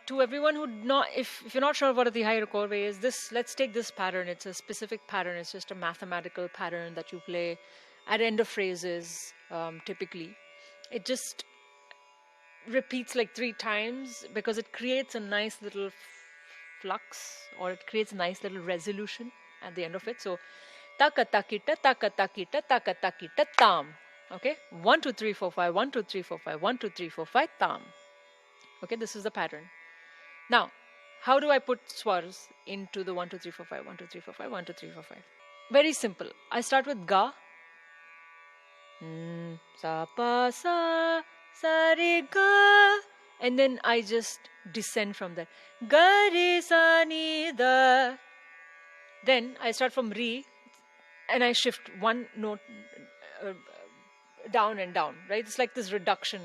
To everyone who not, if you're not sure what a Tihai or Korvai is, let's take this pattern. It's a specific pattern. It's just a mathematical pattern that you play at end of phrases, typically. It just repeats like 3 times because it creates a nice little flux, or it creates a nice little resolution at the end of it. So, taka takita, taka takita, taka takita, tam. Okay, 1 2 3 4 5, 1 2 3 4 5, 1 2 3 4 5, tam. Okay, this is the pattern. Now, how do I put swars into the 1 2 3 4 5, 1 2 3 4 5, 1 2 3 4 5? Very simple. I start with ga. Sa pa sa sa re ga, and then I just descend from there. Ga re sa ni da. Then I start from re, and I shift one note down and down. Right? It's like this reduction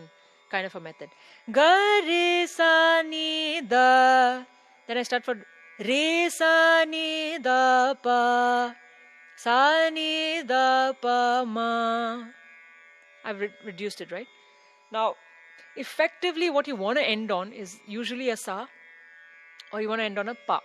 kind of a method. Ga re sa ni da. Then I start for re sa ni da pa sa ni da pa ma. I've reduced it, right? Now, effectively what you want to end on is usually a sa, or you want to end on a pa.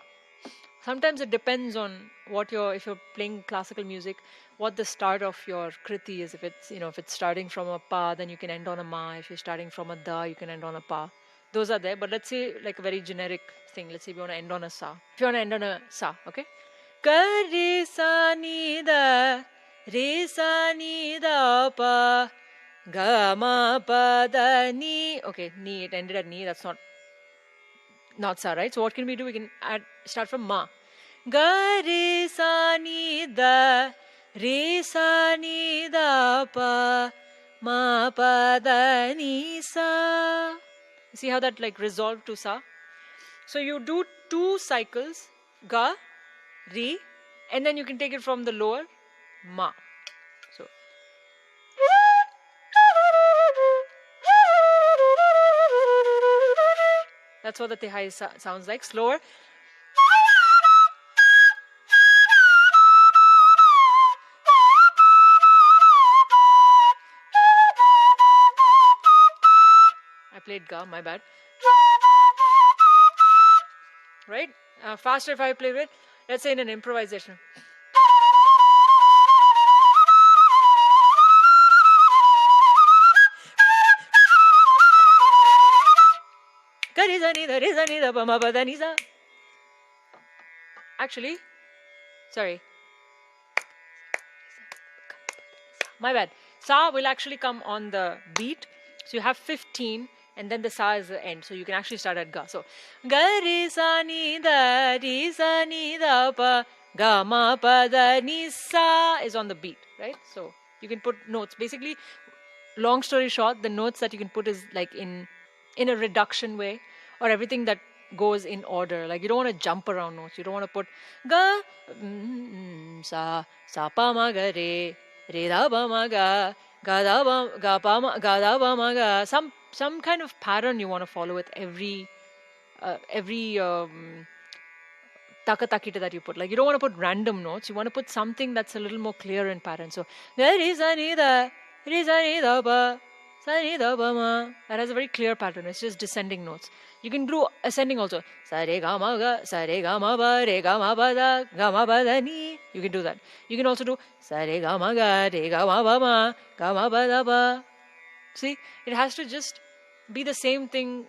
Sometimes it depends on what if you're playing classical music, what the start of your kriti is. If it's starting from a pa, then you can end on a ma. If you're starting from a da, you can end on a pa. Those are there, but let's say like a very generic thing. Let's say we want to end on a sa. If you want to end on a sa, okay? Ka re sa ni da, re sa ni da pa, ga ma pa da ni. Okay, ni, it ended at ni. That's not sa, right? So what can we do? We can start from ma. Ga re sa ni da, re sa ni da pa, ma pa da ni sa. See how that like resolved to sa? So you do 2 cycles, ga, re, and then you can take it from the lower, ma. So that's what the Tihai sounds like. Slower. I played ga, my bad. Right? Faster if I play with, let's say in an improvisation. Actually, sorry. My bad. Sa will actually come on the beat. So you have 15 and then the sa is the end. So you can actually start at ga. So ga re sa ni da pa ga ma pa da ni sa is on the beat, right? So you can put notes. Basically, long story short, the notes that you can put is like in a reduction way, or everything that goes in order. Like you don't want to jump around notes. You don't want to put ga sa pa ma ga re da ba ma ga da pa ma ga. Some kind of pattern you want to follow with every taka takita that you put. Like you don't want to put random notes. You want to put something that's a little more clear in pattern. So re sa ni da pa sa ni da pa ma. That has a very clear pattern. It's just descending notes. You can do ascending also. Sa re ga ma ba re ga ma ba da ni. You can do that. You can also do sa re ga ma ba ga ma ba da ba. See, it has to just be the same thing.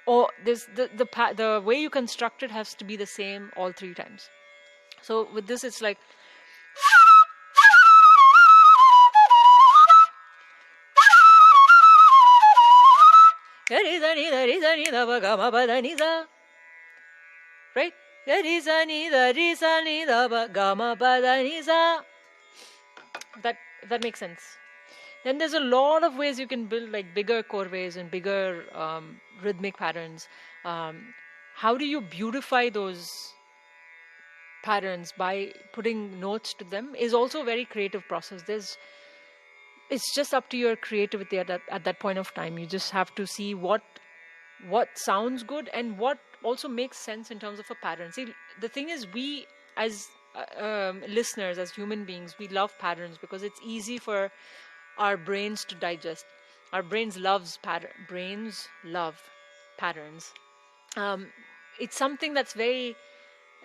Or the way you construct it has to be the same all 3 times. So with this, it's like. Right? That makes sense. Then there's a lot of ways you can build like bigger korvais and bigger rhythmic patterns. How do you beautify those patterns by putting notes to them is also a very creative process. It's just up to your creativity at that point of time. You just have to see what sounds good and what also makes sense in terms of a pattern. See, the thing is, we as listeners, as human beings, we love patterns because it's easy for our brains to digest. Our brains love patterns. It's something that's very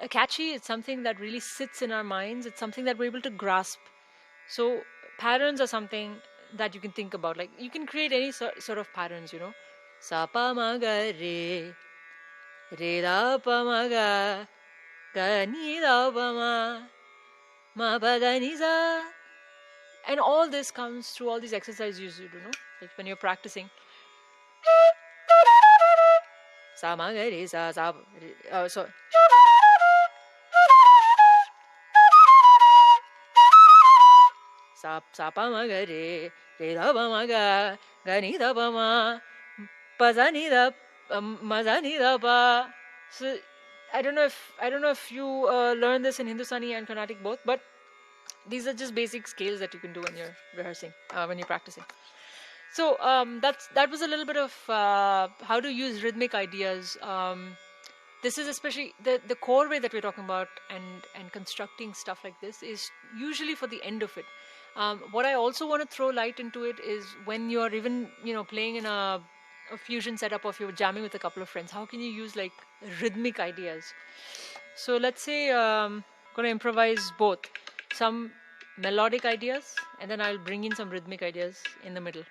catchy. It's something that really sits in our minds. It's something that we're able to grasp. So patterns are something that you can think about. Like you can create any sort of patterns, you know. Sa pa ma ga re, re da pa ma ga ni da pa ma pa da ni sa. And all this comes through all these exercises you do, know, like when you're practicing. Sa ma ga re sa sa. So. Sa pa ma ga re, re da pa ma ga ni da pa pa za ni da ma za ni da pa. So I don't know if you learn this in Hindustani and Carnatic both, but these are just basic scales that you can do when you're rehearsing, when you're practicing. So that was a little bit of how to use rhythmic ideas. This is especially the Korvai that we're talking about, and constructing stuff like this is usually for the end of it. What I also want to throw light into it is when you're even playing in a fusion setup, or if you're jamming with a couple of friends, how can you use like rhythmic ideas? So let's say I'm going to improvise both some melodic ideas, and then I'll bring in some rhythmic ideas in the middle.